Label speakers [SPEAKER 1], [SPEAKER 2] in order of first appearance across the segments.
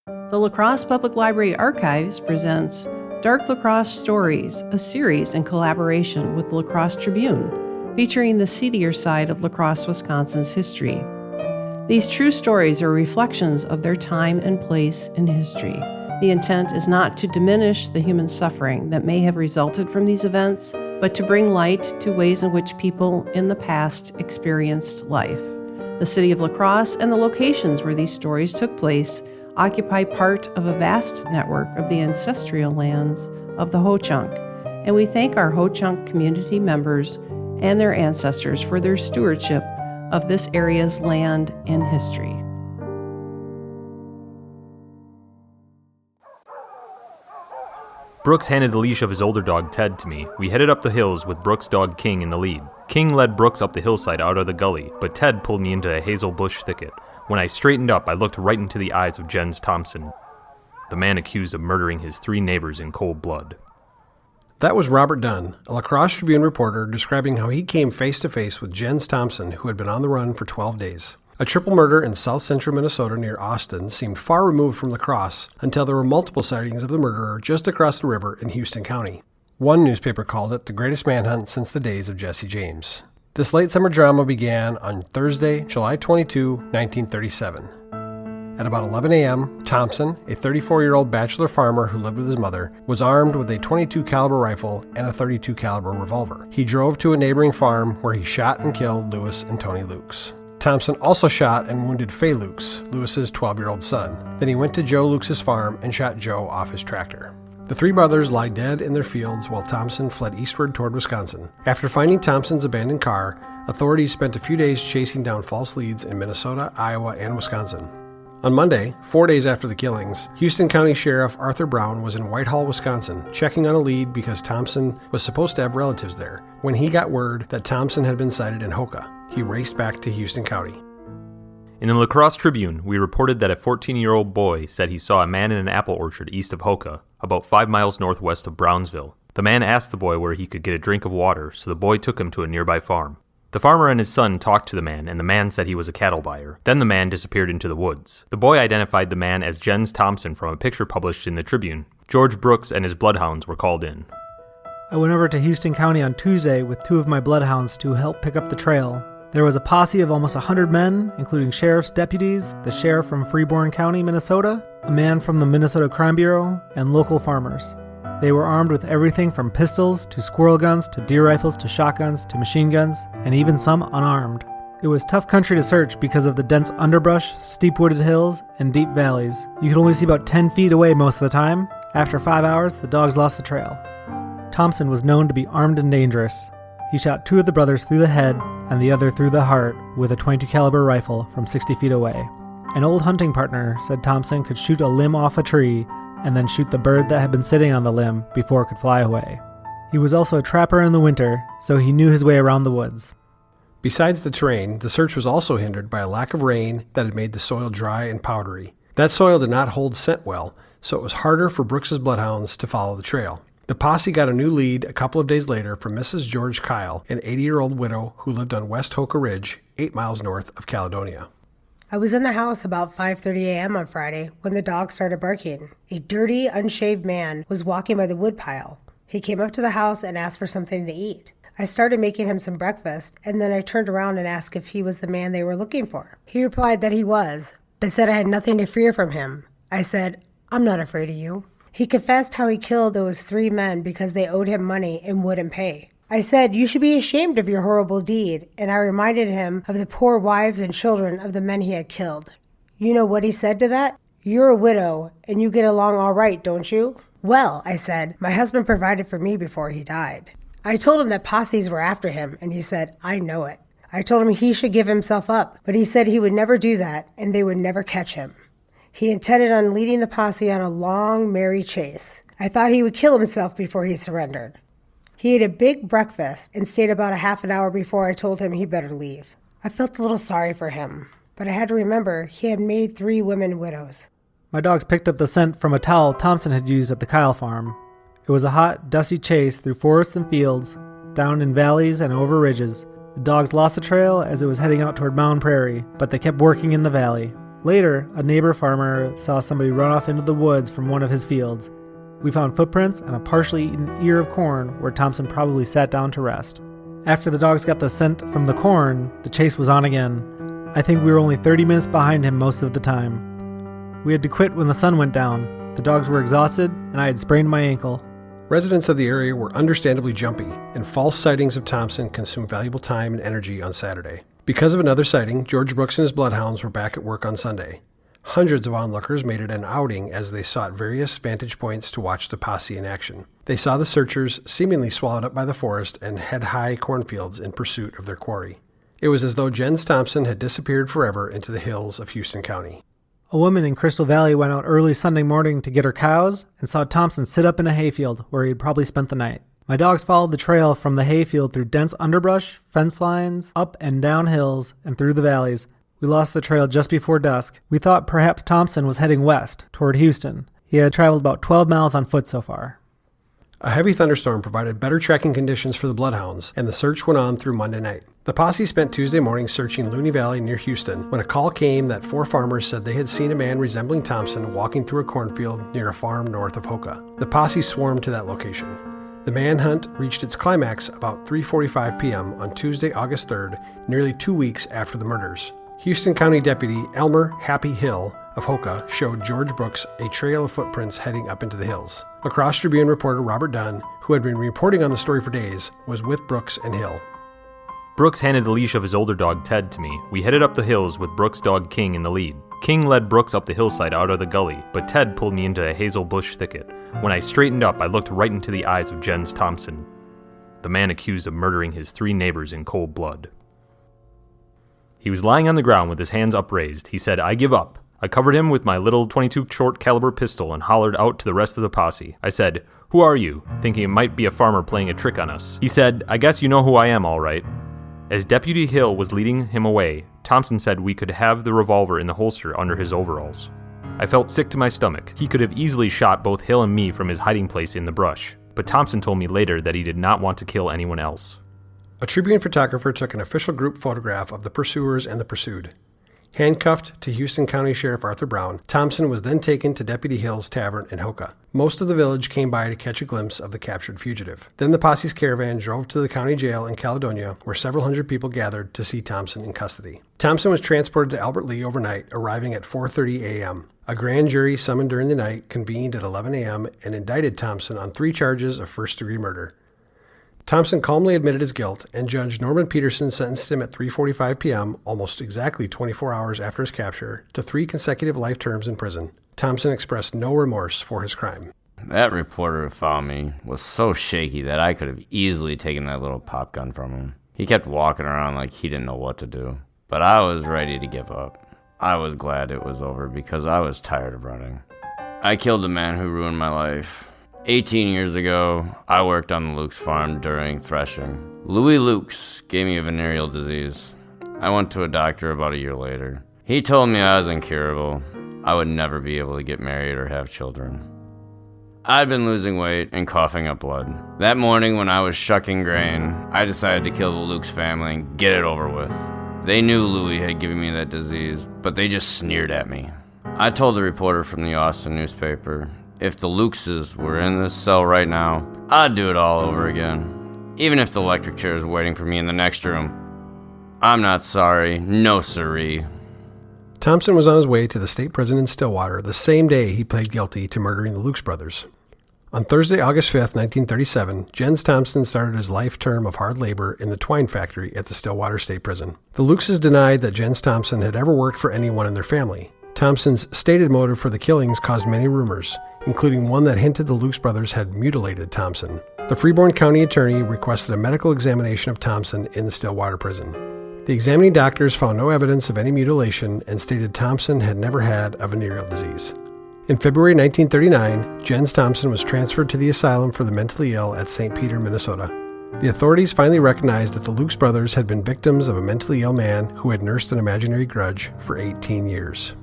[SPEAKER 1] The La Crosse Public Library Archives presents Dark La Crosse Stories, a series in collaboration with the La Crosse Tribune, featuring the seedier side of La Crosse, Wisconsin's history. These true stories are reflections of their time and place in history. The intent is not to diminish the human suffering that may have resulted from these events, but to bring light to ways in which people in the past experienced life. The city of La Crosse and the locations where these stories took place occupy part of a vast network of the ancestral lands of the Ho-Chunk, and we thank our Ho-Chunk community members and their ancestors for their stewardship of this area's land and history.
[SPEAKER 2] Brooks handed the leash of his older dog Ted to me. We headed up the hills with Brooks' dog King in the lead. King led Brooks up the hillside out of the gully, but Ted pulled me into a hazel bush thicket. When I straightened up, I looked right into the eyes of Jens Thompson, the man accused of murdering his 3 neighbors in cold blood.
[SPEAKER 3] That was Robert Dunn, a La Crosse Tribune reporter, describing how he came face-to-face with Jens Thompson, who had been on the run for 12 days. A triple murder in south-central Minnesota near Austin seemed far removed from La Crosse until there were multiple sightings of the murderer just across the river in Houston County. One newspaper called it the greatest manhunt since the days of Jesse James. This late summer drama began on Thursday, July 22, 1937. At about 11 a.m., Thompson, a 34-year-old bachelor farmer who lived with his mother, was armed with a .22 caliber rifle and a .32 caliber revolver. He drove to a neighboring farm where he shot and killed Lewis and Tony Lukes. Thompson also shot and wounded Fay Lukes, Lewis's 12-year-old son. Then he went to Joe Lukes' farm and shot Joe off his tractor. The 3 brothers lie dead in their fields while Thompson fled eastward toward Wisconsin. After finding Thompson's abandoned car, authorities spent a few days chasing down false leads in Minnesota, Iowa, and Wisconsin. On Monday, 4 days after the killings, Houston County Sheriff Arthur Brown was in Whitehall, Wisconsin, checking on a lead because Thompson was supposed to have relatives there. When he got word that Thompson had been sighted in Hoka, he raced back to Houston County.
[SPEAKER 2] In the La Crosse Tribune, we reported that a 14-year-old boy said he saw a man in an apple orchard east of Hoka, about 5 miles northwest of Brownsville. The man asked the boy where he could get a drink of water, so the boy took him to a nearby farm. The farmer and his son talked to the man, and the man said he was a cattle buyer. Then the man disappeared into the woods. The boy identified the man as Jens Thompson from a picture published in the Tribune. George Brooks and his bloodhounds were called in.
[SPEAKER 4] I went over to Houston County on Tuesday with 2 of my bloodhounds to help pick up the trail. There was a posse of almost 100 men, including sheriff's deputies, the sheriff from Freeborn County, Minnesota, a man from the Minnesota Crime Bureau, and local farmers. They were armed with everything from pistols to squirrel guns to deer rifles to shotguns to machine guns, and even some unarmed. It was tough country to search because of the dense underbrush, steep wooded hills, and deep valleys. You could only see about 10 feet away most of the time. After 5 hours, the dogs lost the trail. Thompson was known to be armed and dangerous. He shot 2 of the brothers through the head and the other through the heart with a .22 caliber rifle from 60 feet away. An old hunting partner said Thompson could shoot a limb off a tree and then shoot the bird that had been sitting on the limb before it could fly away. He was also a trapper in the winter, so he knew his way around the woods.
[SPEAKER 3] Besides the terrain, the search was also hindered by a lack of rain that had made the soil dry and powdery. That soil did not hold scent well, so it was harder for Brooks's bloodhounds to follow the trail. The posse got a new lead a couple of days later from Mrs. George Kyle, an 80-year-old widow who lived on West Hoka Ridge, 8 miles north of Caledonia.
[SPEAKER 5] I was in the house about 5:30 a.m. on Friday when the dog started barking. A dirty, unshaved man was walking by the woodpile. He came up to the house and asked for something to eat. I started making him some breakfast, and then I turned around and asked if he was the man they were looking for. He replied that he was, but said I had nothing to fear from him. I said, "I'm not afraid of you." He confessed how he killed those 3 men because they owed him money and wouldn't pay. I said, "You should be ashamed of your horrible deed," and I reminded him of the poor wives and children of the men he had killed. You know what he said to that? "You're a widow, and you get along all right, don't you?" "Well," I said, "my husband provided for me before he died." I told him that posses were after him, and he said, "I know it." I told him he should give himself up, but he said he would never do that, and they would never catch him. He intended on leading the posse on a long, merry chase. I thought he would kill himself before he surrendered. He ate a big breakfast and stayed about a half an hour before I told him he better leave. I felt a little sorry for him, but I had to remember he had made 3 women widows.
[SPEAKER 4] My dogs picked up the scent from a towel Thompson had used at the Kyle farm. It was a hot, dusty chase through forests and fields, down in valleys and over ridges. The dogs lost the trail as it was heading out toward Mound Prairie, but they kept working in the valley. Later, a neighbor farmer saw somebody run off into the woods from one of his fields. We found footprints and a partially eaten ear of corn where Thompson probably sat down to rest. After the dogs got the scent from the corn, the chase was on again. I think we were only 30 minutes behind him most of the time. We had to quit when the sun went down. The dogs were exhausted, and I had sprained my ankle.
[SPEAKER 3] Residents of the area were understandably jumpy, and false sightings of Thompson consumed valuable time and energy on Saturday. Because of another sighting, George Brooks and his bloodhounds were back at work on Sunday. Hundreds of onlookers made it an outing as they sought various vantage points to watch the posse in action. They saw the searchers seemingly swallowed up by the forest and head-high cornfields in pursuit of their quarry. It was as though Jens Thompson had disappeared forever into the hills of Houston County.
[SPEAKER 4] A woman in Crystal Valley went out early Sunday morning to get her cows and saw Thompson sit up in a hayfield where he had probably spent the night. My dogs followed the trail from the hayfield through dense underbrush, fence lines, up and down hills, and through the valleys. We lost the trail just before dusk. We thought perhaps Thompson was heading west, toward Houston. He had traveled about 12 miles on foot so far.
[SPEAKER 3] A heavy thunderstorm provided better tracking conditions for the bloodhounds, and the search went on through Monday night. The posse spent Tuesday morning searching Looney Valley near Houston when a call came that 4 farmers said they had seen a man resembling Thompson walking through a cornfield near a farm north of Hoka. The posse swarmed to that location. The manhunt reached its climax about 3:45 p.m. on Tuesday, August 3rd, nearly 2 weeks after the murders. Houston County Deputy Elmer Happy Hill of Hoka showed George Brooks a trail of footprints heading up into the hills. La Crosse Tribune reporter Robert Dunn, who had been reporting on the story for days, was with Brooks and Hill.
[SPEAKER 2] Brooks handed the leash of his older dog Ted to me. We headed up the hills with Brooks' dog King in the lead. King led Brooks up the hillside out of the gully, but Ted pulled me into a hazel bush thicket. When I straightened up, I looked right into the eyes of Jens Thompson, the man accused of murdering his 3 neighbors in cold blood. He was lying on the ground with his hands upraised. He said, "I give up." I covered him with my little .22 short caliber pistol and hollered out to the rest of the posse. I said, "Who are you?" thinking it might be a farmer playing a trick on us. He said, "I guess you know who I am, all right." As Deputy Hill was leading him away, Thompson said we could have the revolver in the holster under his overalls. I felt sick to my stomach. He could have easily shot both Hill and me from his hiding place in the brush, but Thompson told me later that he did not want to kill anyone else.
[SPEAKER 3] A Tribune photographer took an official group photograph of the pursuers and the pursued. Handcuffed to Houston County Sheriff Arthur Brown, Thompson was then taken to Deputy Hill's tavern in Hoka. Most of the village came by to catch a glimpse of the captured fugitive. Then the posse's caravan drove to the county jail in Caledonia, where several hundred people gathered to see Thompson in custody. Thompson was transported to Albert Lea overnight, arriving at 4:30 a.m. A grand jury summoned during the night convened at 11 a.m. and indicted Thompson on 3 charges of first-degree murder. Thompson calmly admitted his guilt, and Judge Norman Peterson sentenced him at 3:45 p.m., almost exactly 24 hours after his capture, to 3 consecutive life terms in prison. Thompson expressed no remorse for his crime.
[SPEAKER 6] That reporter who found me was so shaky that I could have easily taken that little pop gun from him. He kept walking around like he didn't know what to do. But I was ready to give up. I was glad it was over because I was tired of running. I killed the man who ruined my life. 18 years ago, I worked on the Lukes farm during threshing. Louis Lukes gave me a venereal disease. I went to a doctor about a year later. He told me I was incurable. I would never be able to get married or have children. I'd been losing weight and coughing up blood. That morning when I was shucking grain, I decided to kill the Lukes family and get it over with. They knew Louis had given me that disease, but they just sneered at me. I told the reporter from the Austin newspaper, if the Lukeses were in this cell right now, I'd do it all over again. Even if the electric chair is waiting for me in the next room. I'm not sorry, no siree.
[SPEAKER 3] Thompson was on his way to the state prison in Stillwater the same day he pled guilty to murdering the Lukes brothers. On Thursday, August 5th, 1937, Jens Thompson started his life term of hard labor in the twine factory at the Stillwater State Prison. The Lukeses denied that Jens Thompson had ever worked for anyone in their family. Thompson's stated motive for the killings caused many rumors, including one that hinted the Lukes brothers had mutilated Thompson. The Freeborn County attorney requested a medical examination of Thompson in the Stillwater prison. The examining doctors found no evidence of any mutilation and stated Thompson had never had a venereal disease. In February 1939, Jens Thompson was transferred to the asylum for the mentally ill at St. Peter, Minnesota. The authorities finally recognized that the Lukes brothers had been victims of a mentally ill man who had nursed an imaginary grudge for 18 years.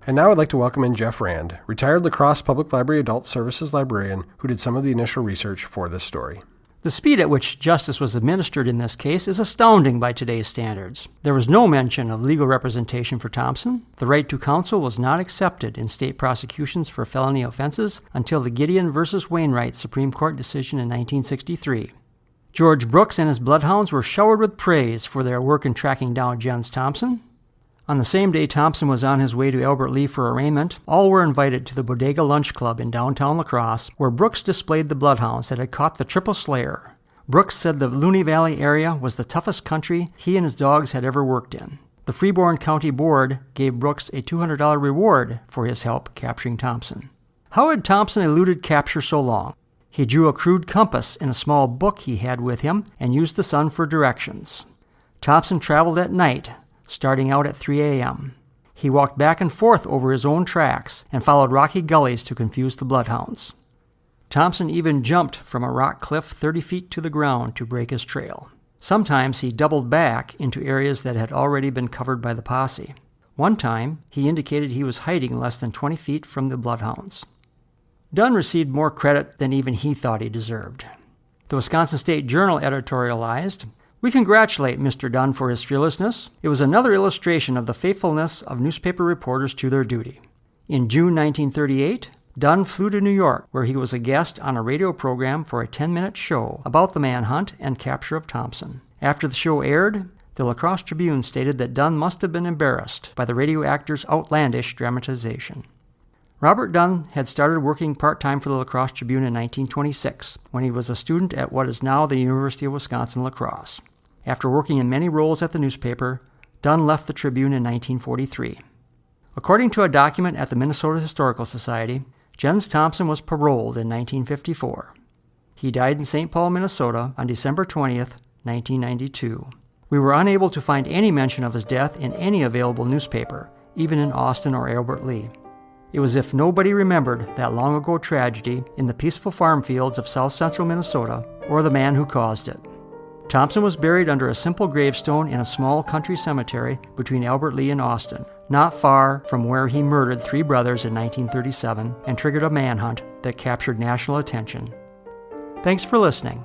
[SPEAKER 3] And now I'd like to welcome in Jeff Rand, retired La Crosse Public Library Adult Services librarian who did some of the initial research for this story.
[SPEAKER 7] The speed at which justice was administered in this case is astounding by today's standards. There was no mention of legal representation for Thompson. The right to counsel was not accepted in state prosecutions for felony offenses until the Gideon v. Wainwright Supreme Court decision in 1963. George Brooks and his bloodhounds were showered with praise for their work in tracking down Jens Thompson. On the same day Thompson was on his way to Albert Lea for arraignment, all were invited to the Bodega Lunch Club in downtown La Crosse, where Brooks displayed the bloodhounds that had caught the triple slayer. Brooks said the Luni Valley area was the toughest country he and his dogs had ever worked in. The Freeborn County Board gave Brooks a $200 reward for his help capturing Thompson. How had Thompson eluded capture so long? He drew a crude compass in a small book he had with him and used the sun for directions. Thompson traveled at night, starting out at 3 a.m. He walked back and forth over his own tracks and followed rocky gullies to confuse the bloodhounds. Thompson even jumped from a rock cliff 30 feet to the ground to break his trail. Sometimes he doubled back into areas that had already been covered by the posse. One time, he indicated he was hiding less than 20 feet from the bloodhounds. Dunn received more credit than even he thought he deserved. The Wisconsin State Journal editorialized, "We congratulate Mr. Dunn for his fearlessness. It was another illustration of the faithfulness of newspaper reporters to their duty." In June 1938, Dunn flew to New York, where he was a guest on a radio program for a 10-minute show about the manhunt and capture of Thompson. After the show aired, the La Crosse Tribune stated that Dunn must have been embarrassed by the radio actor's outlandish dramatization. Robert Dunn had started working part-time for the La Crosse Tribune in 1926, when he was a student at what is now the University of Wisconsin-La Crosse. After working in many roles at the newspaper, Dunn left the Tribune in 1943. According to a document at the Minnesota Historical Society, Jens Thompson was paroled in 1954. He died in St. Paul, Minnesota on December 20th, 1992. We were unable to find any mention of his death in any available newspaper, even in Austin or Albert Lea. It was as if nobody remembered that long-ago tragedy in the peaceful farm fields of south-central Minnesota or the man who caused it. Thompson was buried under a simple gravestone in a small country cemetery between Albert Lea and Austin, not far from where he murdered 3 brothers in 1937 and triggered a manhunt that captured national attention. Thanks for listening.